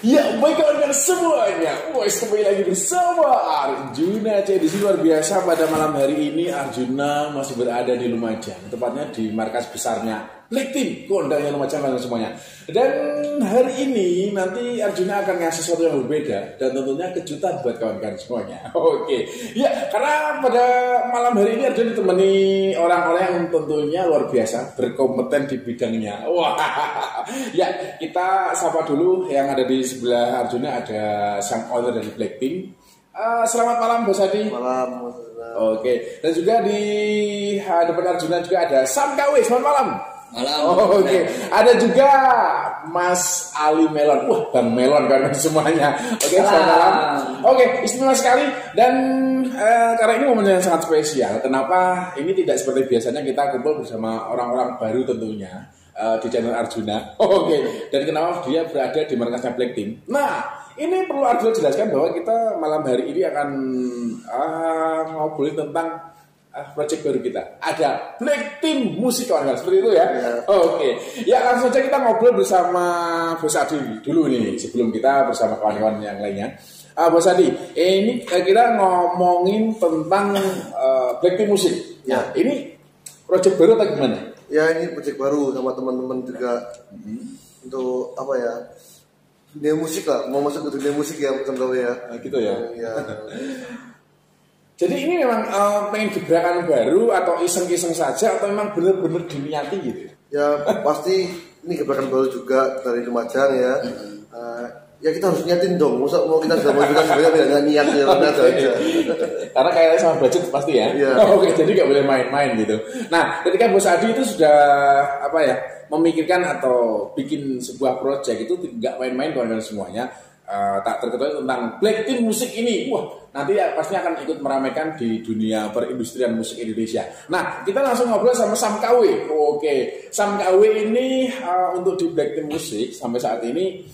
Ya, baik kawan-kawan semuanya. Kembali lagi bersama Arjuna. Jadi luar biasa pada malam hari ini Arjuna masih berada di Lumajang, tepatnya di markas besarnya Blackteam, kondangnya Lumajang dan semuanya. Dan hari ini nanti Arjuna akan ngasih sesuatu yang berbeda dan tentunya kejutan buat kawan-kawan semuanya. Oke. Ya, karena pada malam hari ini Arjuna ditemani orang-orang yang tentunya luar biasa, berkompeten di bidangnya. Wah. Ya, kita sapa dulu yang ada di sebelah Arjuna, ada sang owner dari Blackteam. Selamat malam Bos Adi. Malam. Oke. Dan juga di depan Arjuna juga ada Sam KW. Selamat malam. Malam. Oke. Ada juga Mas Ali Melon. Wah, Bang Melon kan semuanya. Oke, selamat malam. Oke, istimewa sekali. Dan karena ini momen yang sangat spesial. Kenapa ini tidak seperti biasanya kita kumpul bersama orang-orang baru tentunya di channel Arjuna. Oke. Dan kenapa dia berada di markasnya Blackteam? Nah, ini perlu Arjuna jelaskan bahwa kita malam hari ini akan ngobrolin tentang project baru kita. Ada Blackteam Musik, kawan-kawan, seperti itu ya. Oke. Ya, langsung saja kita ngobrol bersama Bos Adi dulu nih sebelum kita bersama kawan-kawan yang lainnya. Bos Adi, ini kita ngomongin tentang Blackteam Musik. Ya, ini project baru atau gimana? Ya, ini project baru sama teman-teman juga. Untuk apa ya? Dunia musik lah, mau masuk ke dunia musik ya, bukan gawe ya. Gitu ya. Ya. Jadi ini memang pengen gebrakan baru atau iseng-iseng saja atau memang benar-benar diniati gitu? Ya pasti ini gebrakan baru juga dari Lumajang ya. Ya kita harus niatin dong. Masa mau kita sudah menunjukkan sebenarnya tidak niat ya aja. Karena kayaknya sama budget pasti ya. Oke, jadi nggak boleh main-main gitu. Nah, ketika Bos Adi itu sudah memikirkan atau bikin sebuah project itu nggak main-main kawan-kawan semuanya. Tak terketahui tentang Blackteam Musik ini. Wah, nanti ya pasti akan ikut meramaikan di dunia perindustrian musik Indonesia. Nah, kita langsung ngobrol sama Sam KW. Oke, Sam KW ini untuk di Blackteam Musik sampai saat ini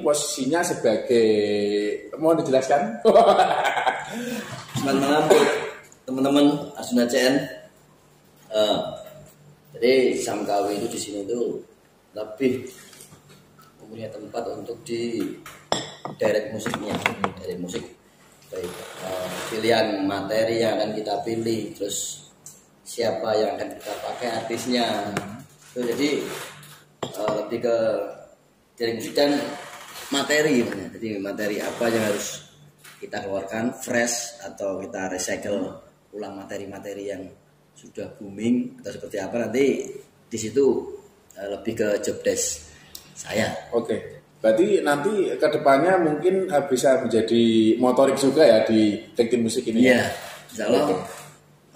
posisinya sebagai, mau dijelaskan? Selamat malam teman-teman Arjuna CN. Jadi Sam KW itu di sini tuh lebih mempunyai tempat untuk di direct musiknya, direct musik, baik pilihan materi yang akan kita pilih, terus siapa yang akan kita pakai artisnya, itu jadi lebih ke direct musik dan materi, jadi materi apa yang harus kita keluarkan fresh atau kita recycle ulang materi-materi yang sudah booming atau seperti apa, nanti di situ lebih ke job desk saya. Oke. Berarti nanti kedepannya mungkin bisa menjadi motorik juga ya di Blackteam Musik ini. Iya, insya Allah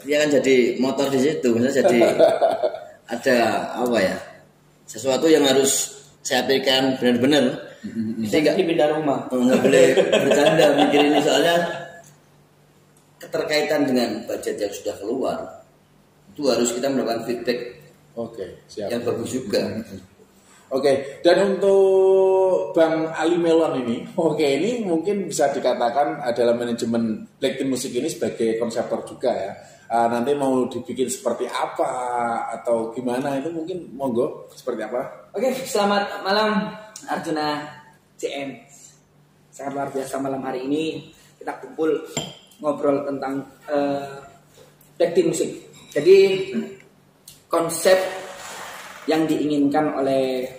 dia kan jadi motor di situ. Misalnya jadi ada apa ya, sesuatu yang harus saya pikirkan benar-benar. Jadi nggak dipindah rumah, nggak boleh bercanda mikir ini, soalnya keterkaitan dengan budget yang sudah keluar itu harus kita melakukan feedback. Oke, siap. Yang bagus juga. Oke, dan untuk Bang Ali Melon ini, ini mungkin bisa dikatakan adalah manajemen Blackteam Musik ini sebagai konseptor juga ya. Nanti mau dibikin seperti apa atau gimana itu mungkin monggo seperti apa? Oke, selamat malam Arjuna CN. Sangat luar biasa malam hari ini kita kumpul ngobrol tentang Blackteam Musik. Jadi konsep yang diinginkan oleh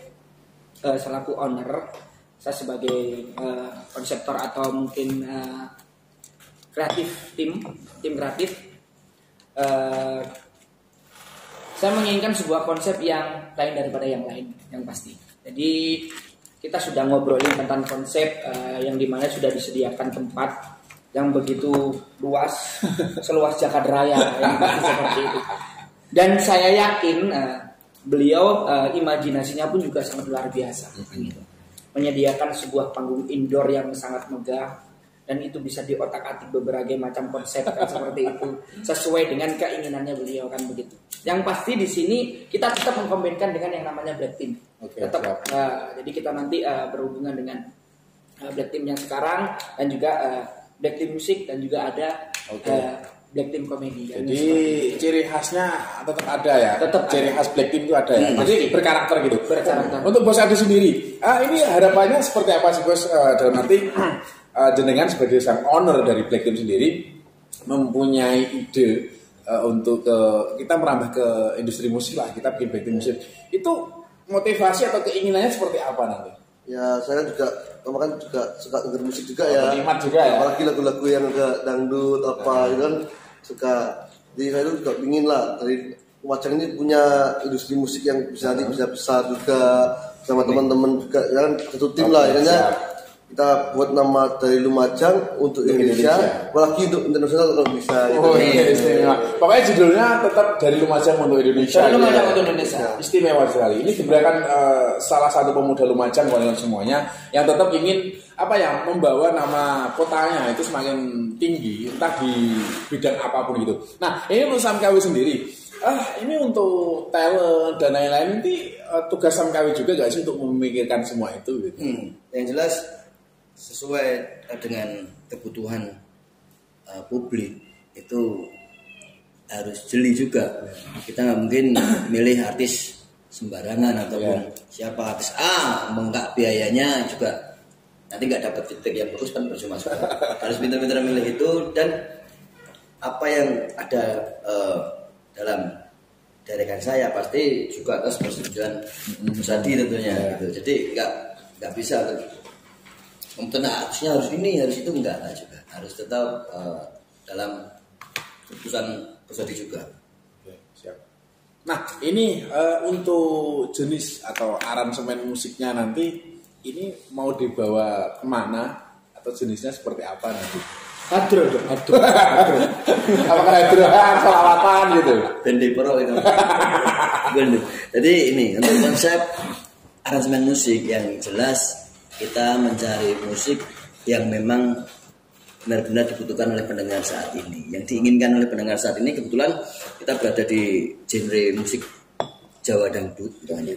selaku owner, saya sebagai konseptor atau mungkin kreatif tim kreatif, saya menginginkan sebuah konsep yang lain daripada yang lain, yang pasti. Jadi kita sudah ngobrolin tentang konsep yang dimana sudah disediakan tempat yang begitu luas, seluas Jakarta Raya, yang seperti itu. Dan saya yakin beliau imajinasinya pun juga sangat luar biasa, gitu. Menyediakan sebuah panggung indoor yang sangat megah, dan itu bisa diotak-atik berbagai macam konsep kan, seperti itu, sesuai dengan keinginannya beliau kan begitu. Yang pasti di sini kita tetap mengkombinkan dengan yang namanya Blackteam. Tetap, jadi kita nanti berhubungan dengan Blackteam yang sekarang dan juga Blackteam Musik, dan juga ada Black Team Komedi. Jadi ciri khasnya tetap ada ya. Tetap ciri ada. khas Black Team itu ada ya. Jadi berkarakter gitu. Berkarakter. Untuk Bos Adi sendiri, ini harapannya seperti apa sih Bos? Dalam arti jenengan sebagai sang owner dari Black Team sendiri mempunyai ide untuk kita merambah ke industri musik lah, kita bikin Black Team musik. Itu motivasi atau keinginannya seperti apa nanti? Ya saya juga kemarin juga suka denger musik juga ya. Penikmat juga ya. Apalagi lagu-lagu yang agak dangdut apa itu kan suka. Jadi saya juga ingin lah dari Lumajang ini punya industri musik yang bisa nanti bisa besar juga sama teman-teman juga ya kan satu tim lah ya. Kita buat nama dari Lumajang untuk Indonesia, apalagi untuk internasional kalau bisa. Oh iya, istimewa. Pokoknya judulnya tetap dari Lumajang untuk Indonesia. Dari Lumajang untuk Indonesia. Istimewa sekali. Ini gebrakan salah satu pemuda Lumajang kalian semuanya yang tetap ingin membawa nama kotanya itu semakin tinggi, entah di bidang apapun gitu. Nah, ini untuk Samkawi sendiri. Ini untuk talent dan lain-lain nanti tugas Samkawi juga gak sih untuk memikirkan semua itu gitu. Yang jelas sesuai dengan kebutuhan publik itu harus jeli juga. Kita nggak mungkin milih artis sembarangan ataupun siapa artis enggak biayanya juga nanti nggak dapat feedback yang bagus kan percuma juga. Harus pintar-pintar milih itu dan apa yang ada dalam derekan saya pasti juga atas persetujuan Musadi tentunya gitu. Jadi nggak bisa harusnya harus ini harus itu enggak juga harus tetap dalam keputusan Musadi juga. Oke, siap. Nah ini untuk jenis atau aransemen musiknya nanti ini mau dibawa kemana atau jenisnya seperti apa nanti? Hadro. Apakah hadroan, salawatan gitu? Bendi pro itu. Jadi ini untuk konsep aransemen musik yang jelas kita mencari musik yang memang benar-benar dibutuhkan oleh pendengar saat ini. Yang diinginkan oleh pendengar saat ini kebetulan kita berada di genre musik Jawa dangdut gitu hanya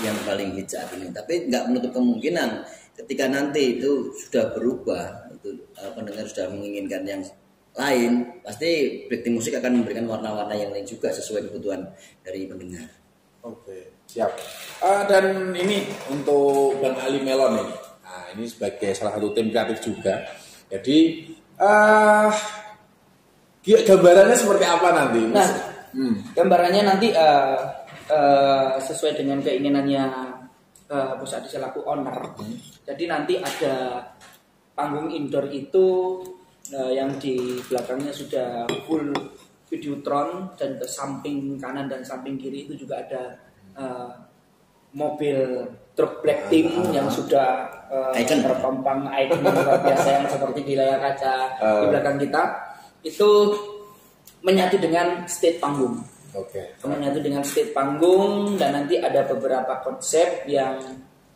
yang paling hits saat ini. Tapi nggak menutup kemungkinan ketika nanti itu sudah berubah, itu pendengar sudah menginginkan yang lain, pasti Black Team Musik akan memberikan warna-warna yang lain juga sesuai kebutuhan dari pendengar. Oke, siap. Dan ini untuk Bang Ali Melon ini. Nah, ini sebagai salah satu tim kreatif juga. Jadi gambarannya seperti apa nanti? Nah, gambarannya nanti sesuai dengan keinginannya Bos Adi selaku owner. Jadi nanti ada panggung indoor itu yang di belakangnya sudah full Videotron dan ke samping kanan dan samping kiri itu juga ada mobil truk Black Team yang sudah terpampang icon luar biasa yang seperti di layar kaca di belakang kita itu menyatu dengan stage panggung. Menyatu dengan stage panggung dan nanti ada beberapa konsep yang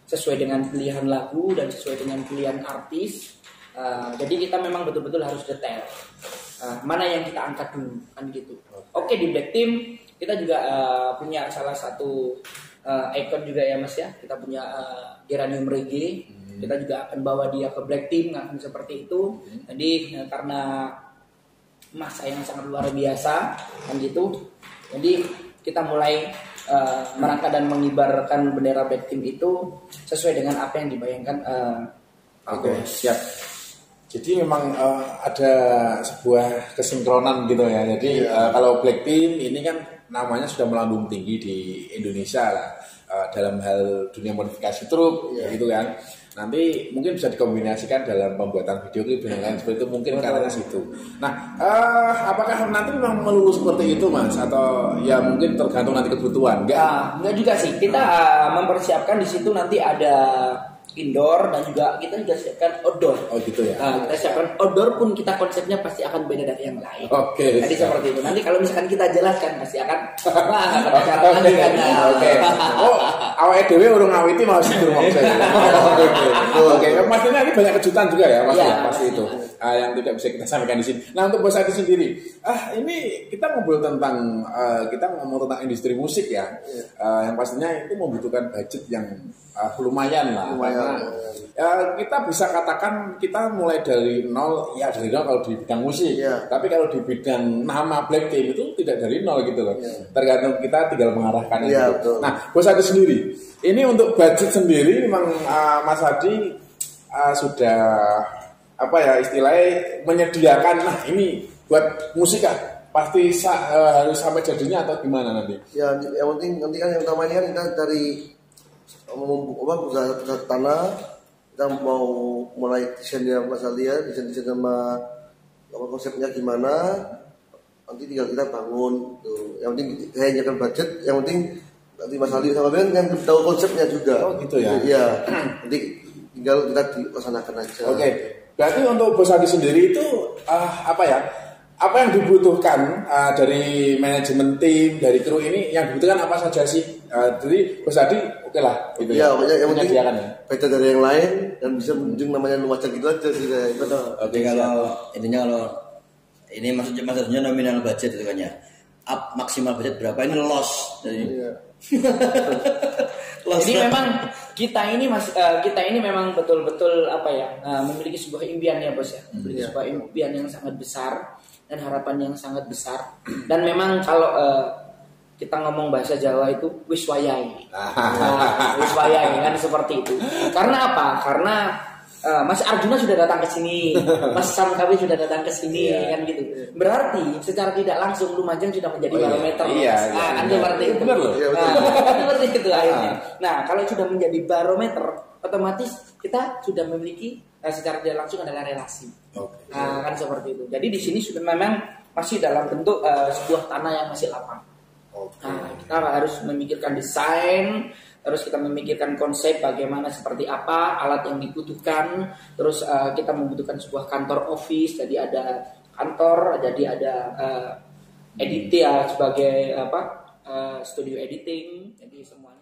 sesuai dengan pilihan lagu dan sesuai dengan pilihan artis. Jadi kita memang betul-betul harus detail. Mana yang kita angkat dulu kan gitu. Oke, di Black Team kita juga punya salah satu icon juga ya Mas ya. Kita punya Geranium Reggae. Kita juga akan bawa dia ke Black Team akan seperti itu. Jadi karena masa yang sangat luar biasa kan gitu. Jadi kita mulai merangkak dan mengibarkan bendera Black Team itu sesuai dengan apa yang dibayangkan. Oke, siap. Jadi memang ada sebuah kesinkronan gitu ya. Jadi kalau Black Team ini kan namanya sudah melambung tinggi di Indonesia lah dalam hal dunia modifikasi truk gitu kan. Nanti mungkin bisa dikombinasikan dalam pembuatan video klip dan lain seperti itu mungkin karena situ. Nah, apakah nanti memang melulu seperti itu Mas atau ya mungkin tergantung nanti kebutuhan? Enggak juga sih. Kita mempersiapkan di situ nanti ada indoor dan juga kita juga siapkan outdoor. Oh gitu ya. Kita siapkan outdoor pun kita konsepnya pasti akan beda dari yang lain. Oke. Jadi seperti itu. Nanti kalau misalkan kita jelaskan pasti akan cara nanti kan. Oke. Oh, awake dhewe urung ngawiti mau sing ngomong saya. Oke. Maksudnya ini banyak kejutan juga ya Mas ya, pasti itu. Yang tidak bisa kita sampaikan di sini. Nah, untuk Bos Adi sendiri, ini kita ngobrol tentang kita ngomong tentang industri musik ya. Yang pastinya itu membutuhkan budget yang lumayan lah. kita bisa katakan kita mulai dari nol, ya dari nol kalau di bidang musik. Tapi kalau di bidang nama Black Team itu tidak dari nol gitu loh. Tergantung kita tinggal mengarahkan itu. Nah, Bos Adi sendiri, ini untuk budget sendiri memang Mas Adi sudah apa ya istilahnya menyediakan, nah ini buat musik kan pasti harus sampai jadinya atau gimana nanti? Ya, yang penting nanti kan yang utamanya kan kita dari usaha tanah, kita mau mulai desainnya Mas Ali ya, desain sama konsepnya gimana, nanti tinggal kita bangun tuh. Yang penting kayaknya kan budget, yang penting nanti Mas Ali sama Ben kan tahu konsepnya juga. Oh gitu ya? Iya, nanti tinggal kita dilaksanakan aja. Oke, berarti untuk Bos Adi sendiri itu apa ya? Apa yang dibutuhkan dari manajemen tim, dari kru ini yang dibutuhkan apa saja sih? Jadi Bos Adi oke lah gitu ya. Yang penting ya. beda dari yang lain dan bisa menunjuk namanya Lumajang gitu aja sih. Betul. Oke, kalau intinya kalau ini maksudnya nominal budget itu kan ya. Up maksimal budget berapa ini loss dari. Jadi memang kita ini memang betul-betul apa ya memiliki sebuah impian ya Bos ya, memiliki sebuah impian yang sangat besar dan harapan yang sangat besar. Dan memang kalau kita ngomong bahasa Jawa itu wis wayai. Wis wayai kan seperti itu. Karena apa? Karena Mas Arjuna sudah datang ke sini, Mas Sam Kawi sudah datang ke sini, kan gitu. Berarti secara tidak langsung Lumajang sudah menjadi barometer. Kan seperti itu. Benar loh. Seperti itu akhirnya. Nah, kalau sudah menjadi barometer, otomatis kita sudah memiliki secara tidak langsung adalah relasi. Kan seperti itu. Jadi di sini sudah memang masih dalam bentuk sebuah tanah yang masih lapang. Kita harus memikirkan desain. Terus kita memikirkan konsep bagaimana seperti apa alat yang dibutuhkan. Terus kita membutuhkan sebuah kantor office. Jadi ada kantor, jadi ada editing ya sebagai studio editing. Jadi semuanya